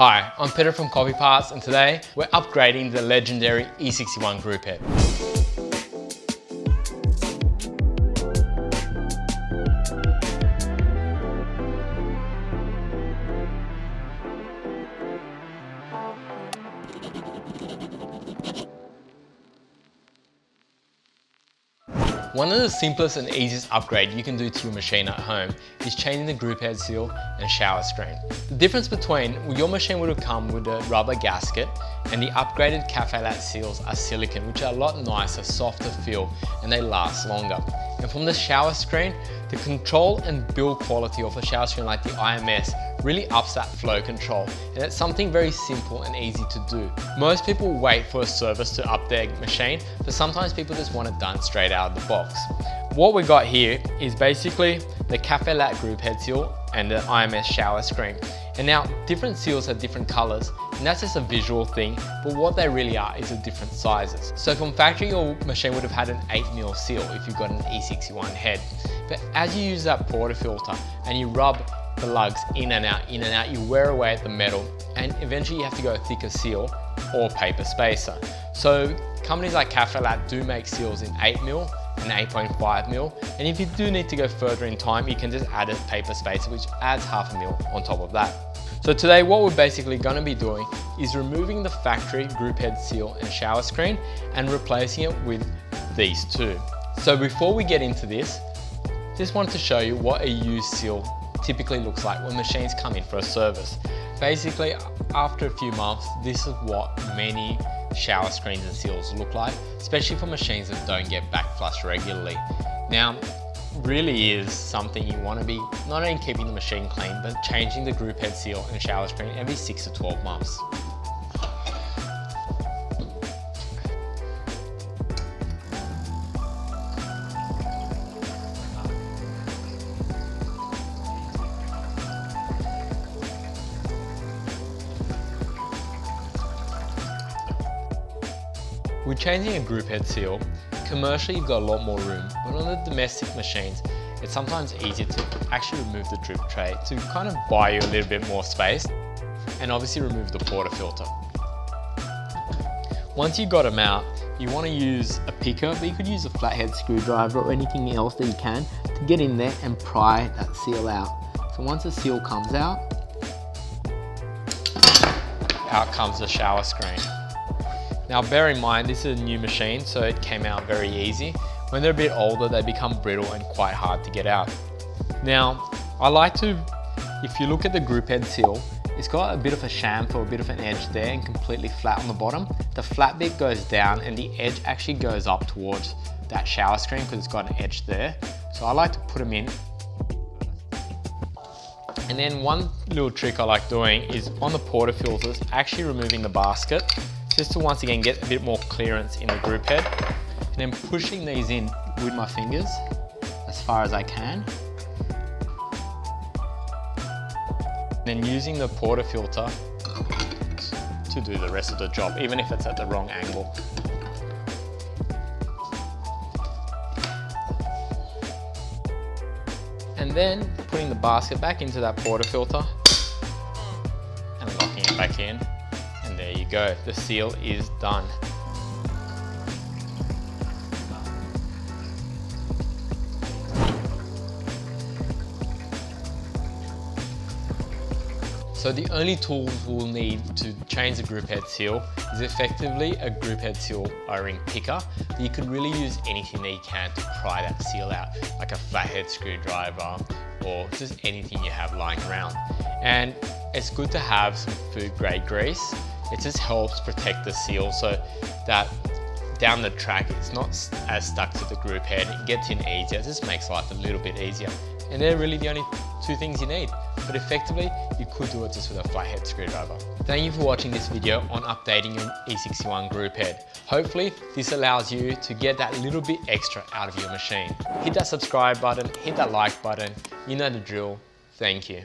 Hi, I'm Peter from Copy Parts, and today we're upgrading the legendary E61 Grouphead. One of the simplest and easiest upgrades you can do to your machine at home is changing the group head seal and shower screen. The difference between your machine would have come with a rubber gasket, and the upgraded Cafe Lat seals are silicone, which are a lot nicer, softer feel, and they last longer. And from the shower screen, the control and build quality of a shower screen like the IMS really ups that flow control, and it's something very simple and easy to do. Most people wait for a service to up their machine, but sometimes people just want it done straight out of the box. What we got here is basically the Cafe Lat group head seal and the IMS shower screen. And now different seals have different colors, and that's just a visual thing, but what they really are is the different sizes. So from factory, your machine would have had an 8mm seal if you've got an E61 head. But as you use that portafilter and you rub the lugs in and out, you wear away at the metal, and eventually you have to go a thicker seal or paper spacer. So companies like Cafe Lat do make seals in 8mm and 8.5mm, and if you do need to go further in time, you can just add a paper spacer which adds 0.5mm on top of that. So today what we're basically going to be doing is removing the factory group head seal and shower screen and replacing it with these two. So before we get into this, just wanted to show you what a used seal typically looks like when machines come in for a service. Basically, after a few months, this is what many shower screens and seals look like, especially for machines that don't get back flushed regularly. Now, really is something you want to be not only keeping the machine clean, but changing the group head seal and shower screen every 6 to 12 months. With changing a group head seal, commercially you've got a lot more room, but on the domestic machines, it's sometimes easier to actually remove the drip tray to kind of buy you a little bit more space, and obviously remove the portafilter. Once you've got them out, you want to use a picker, but you could use a flathead screwdriver or anything else that you can to get in there and pry that seal out. So once the seal comes out comes the shower screen. Now bear in mind, this is a new machine, so it came out very easy. When they're a bit older, they become brittle and quite hard to get out. Now, I like to, if you look at the group head seal, it's got a bit of a chamfer or a bit of an edge there and completely flat on the bottom. The flat bit goes down and the edge actually goes up towards that shower screen because it's got an edge there. So I like to put them in. And then one little trick I like doing is on the portafilters, actually removing the basket, just to once again get a bit more clearance in the group head, and then pushing these in with my fingers as far as I can. Then using the portafilter to do the rest of the job, even if it's at the wrong angle. And then putting the basket back into that portafilter and locking it back in. And there you go, the seal is done. So the only tools we'll need to change the group head seal is effectively a group head seal O-ring picker, but you could really use anything that you can to pry that seal out, like a flathead screwdriver or just anything you have lying around. And it's good to have some food grade grease. It just helps protect the seal so that down the track it's not as stuck to the group head. It gets in easier, it just makes life a little bit easier. And they're really the only two things you need. But effectively, you could do it just with a flathead screwdriver. Thank you for watching this video on updating your E61 group head. Hopefully, this allows you to get that little bit extra out of your machine. Hit that subscribe button, hit that like button. You know the drill. Thank you.